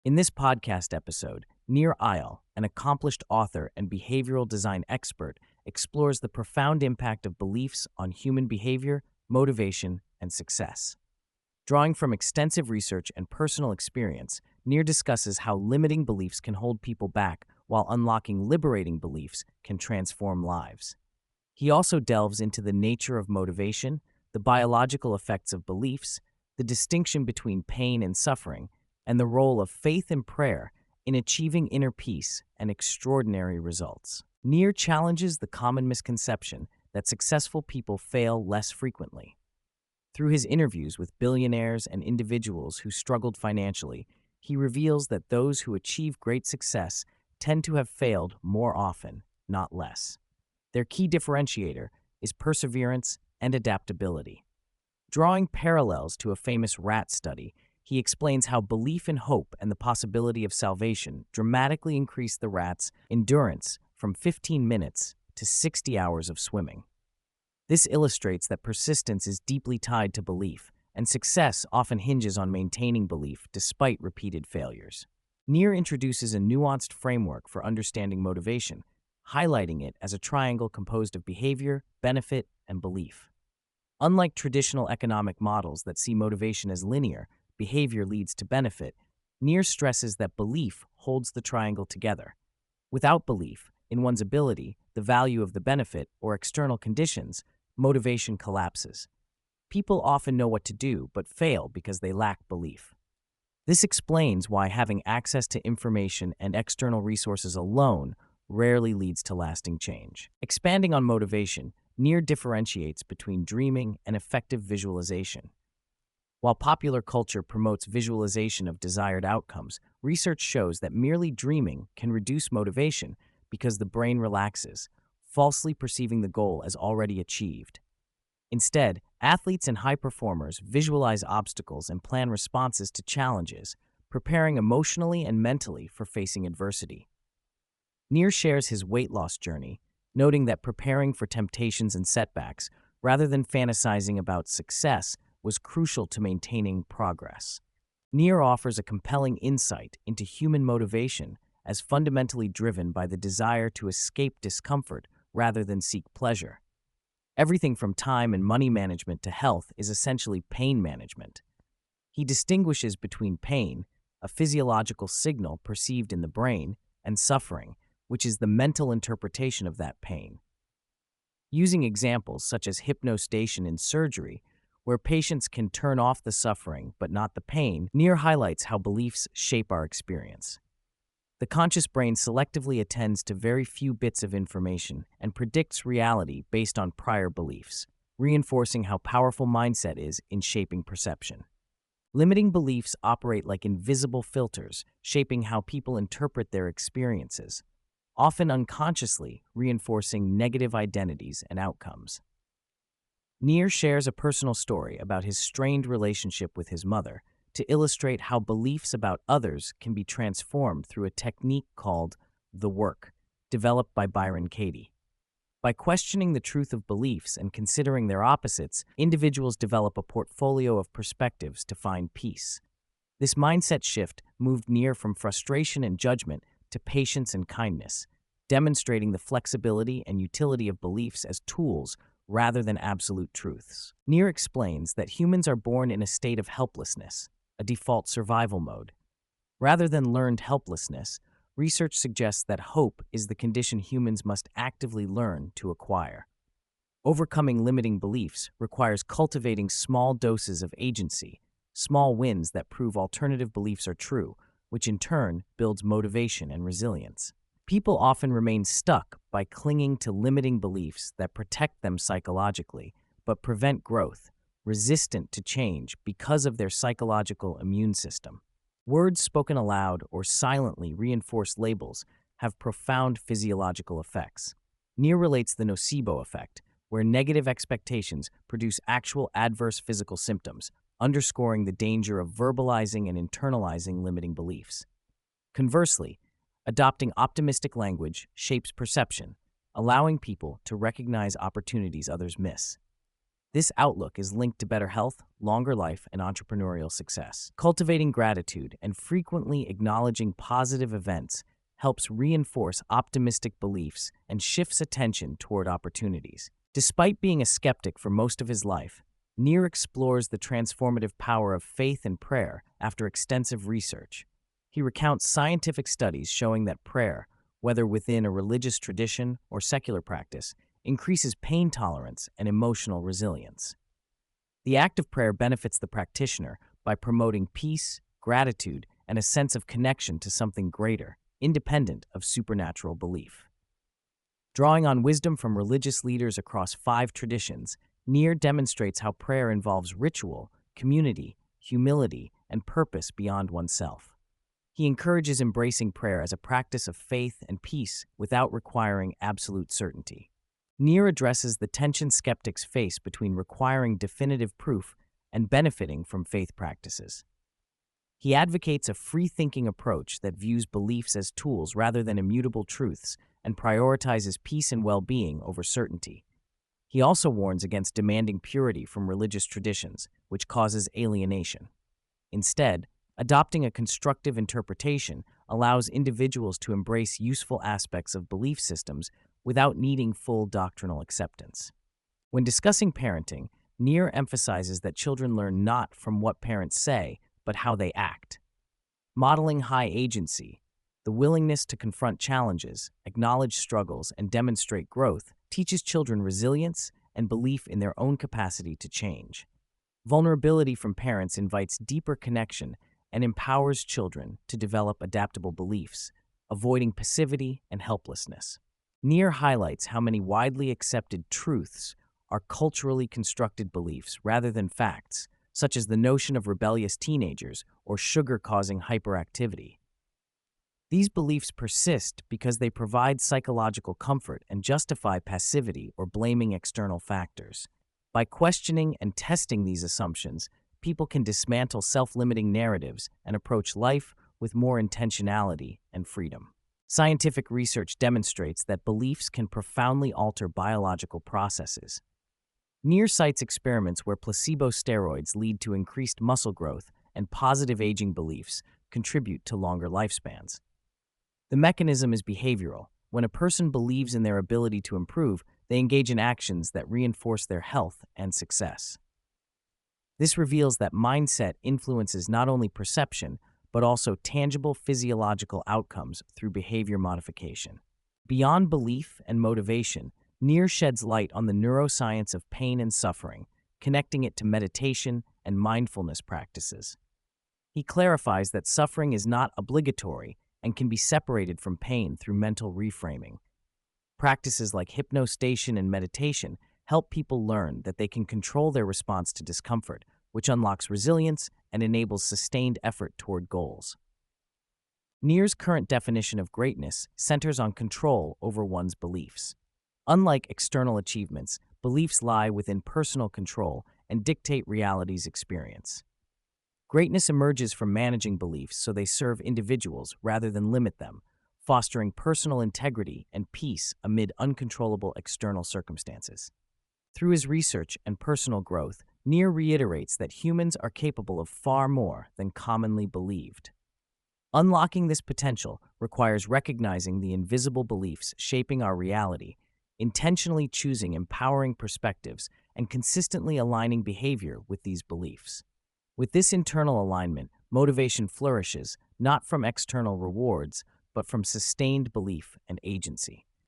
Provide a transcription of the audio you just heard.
In this podcast episode, Nir Eyal, an accomplished author and behavioral design expert, explores the profound impact of beliefs on human behavior, motivation, and success. Drawing from extensive research and personal experience, Nir discusses how limiting beliefs can hold people back while unlocking liberating beliefs can transform lives. He also delves into the nature of motivation, the biological effects of beliefs, the distinction between pain and suffering, and the role of faith and prayer in achieving inner peace and extraordinary results. Nir challenges the common misconception that successful people fail less frequently. Through his interviews with billionaires and individuals who struggled financially, he reveals that those who achieve great success tend to have failed more often, not less. Their key differentiator is perseverance and adaptability. Drawing parallels to a famous rat study, he explains how belief in hope and the possibility of salvation dramatically increased the rat's endurance from 15 minutes to 60 hours of swimming. This illustrates that persistence is deeply tied to belief, and success often hinges on maintaining belief despite repeated failures. Nir introduces a nuanced framework for understanding motivation, highlighting it as a triangle composed of behavior, benefit, and belief. Unlike traditional economic models that see motivation as linear, behavior leads to benefit, Nir stresses that belief holds the triangle together. Without belief in one's ability, the value of the benefit, or external conditions, motivation collapses. People often know what to do but fail because they lack belief. This explains why having access to information and external resources alone rarely leads to lasting change. Expanding on motivation, Nir differentiates between dreaming and effective visualization. While popular culture promotes visualization of desired outcomes, research shows that merely dreaming can reduce motivation because the brain relaxes, falsely perceiving the goal as already achieved. Instead, athletes and high performers visualize obstacles and plan responses to challenges, preparing emotionally and mentally for facing adversity. Nir shares his weight loss journey, noting that preparing for temptations and setbacks, rather than fantasizing about success, was crucial to maintaining progress. Nir offers a compelling insight into human motivation as fundamentally driven by the desire to escape discomfort rather than seek pleasure. Everything from time and money management to health is essentially pain management. He distinguishes between pain, a physiological signal perceived in the brain, and suffering, which is the mental interpretation of that pain. Using examples such as hypnostation in surgery, where patients can turn off the suffering but not the pain, Nir highlights how beliefs shape our experience. The conscious brain selectively attends to very few bits of information and predicts reality based on prior beliefs, reinforcing how powerful mindset is in shaping perception. Limiting beliefs operate like invisible filters, shaping how people interpret their experiences, often unconsciously reinforcing negative identities and outcomes. Nir shares a personal story about his strained relationship with his mother to illustrate how beliefs about others can be transformed through a technique called the work, developed by Byron Katie. By questioning the truth of beliefs and considering their opposites, individuals develop a portfolio of perspectives to find peace. This mindset shift moved Nir from frustration and judgment to patience and kindness, demonstrating the flexibility and utility of beliefs as tools rather than absolute truths. Nir explains that humans are born in a state of helplessness, a default survival mode. Rather than learned helplessness, research suggests that hope is the condition humans must actively learn to acquire. Overcoming limiting beliefs requires cultivating small doses of agency, small wins that prove alternative beliefs are true, which in turn builds motivation and resilience. People often remain stuck by clinging to limiting beliefs that protect them psychologically, but prevent growth, resistant to change because of their psychological immune system. Words spoken aloud or silently reinforced labels have profound physiological effects. Nir relates the nocebo effect, where negative expectations produce actual adverse physical symptoms, underscoring the danger of verbalizing and internalizing limiting beliefs. Conversely, adopting optimistic language shapes perception, allowing people to recognize opportunities others miss. This outlook is linked to better health, longer life, and entrepreneurial success. Cultivating gratitude and frequently acknowledging positive events helps reinforce optimistic beliefs and shifts attention toward opportunities. Despite being a skeptic for most of his life, Nir explores the transformative power of faith and prayer after extensive research. He recounts scientific studies showing that prayer, whether within a religious tradition or secular practice, increases pain tolerance and emotional resilience. The act of prayer benefits the practitioner by promoting peace, gratitude, and a sense of connection to something greater, independent of supernatural belief. Drawing on wisdom from religious leaders across 5 traditions, Nir demonstrates how prayer involves ritual, community, humility, and purpose beyond oneself. He encourages embracing prayer as a practice of faith and peace without requiring absolute certainty. Nir addresses the tension skeptics face between requiring definitive proof and benefiting from faith practices. He advocates a free-thinking approach that views beliefs as tools rather than immutable truths and prioritizes peace and well-being over certainty. He also warns against demanding purity from religious traditions, which causes alienation. Instead, adopting a constructive interpretation allows individuals to embrace useful aspects of belief systems without needing full doctrinal acceptance. When discussing parenting, Nir emphasizes that children learn not from what parents say, but how they act. Modeling high agency, the willingness to confront challenges, acknowledge struggles, and demonstrate growth, teaches children resilience and belief in their own capacity to change. Vulnerability from parents invites deeper connection and empowers children to develop adaptable beliefs, avoiding passivity and helplessness. Nir highlights how many widely accepted truths are culturally constructed beliefs rather than facts, such as the notion of rebellious teenagers or sugar causing hyperactivity. These beliefs persist because they provide psychological comfort and justify passivity or blaming external factors. By questioning and testing these assumptions, people can dismantle self-limiting narratives and approach life with more intentionality and freedom. Scientific research demonstrates that beliefs can profoundly alter biological processes. Nir cites experiments where placebo steroids lead to increased muscle growth and positive aging beliefs contribute to longer lifespans. The mechanism is behavioral. When a person believes in their ability to improve, they engage in actions that reinforce their health and success. This reveals that mindset influences not only perception, but also tangible physiological outcomes through behavior modification. Beyond belief and motivation, Nir sheds light on the neuroscience of pain and suffering, connecting it to meditation and mindfulness practices. He clarifies that suffering is not obligatory and can be separated from pain through mental reframing. Practices like hypnostation and meditation help people learn that they can control their response to discomfort, which unlocks resilience and enables sustained effort toward goals. Nir's current definition of greatness centers on control over one's beliefs. Unlike external achievements, beliefs lie within personal control and dictate reality's experience. Greatness emerges from managing beliefs so they serve individuals rather than limit them, fostering personal integrity and peace amid uncontrollable external circumstances. Through his research and personal growth, Nir reiterates that humans are capable of far more than commonly believed. Unlocking this potential requires recognizing the invisible beliefs shaping our reality, intentionally choosing empowering perspectives, and consistently aligning behavior with these beliefs. With this internal alignment, motivation flourishes, not from external rewards, but from sustained belief and agency.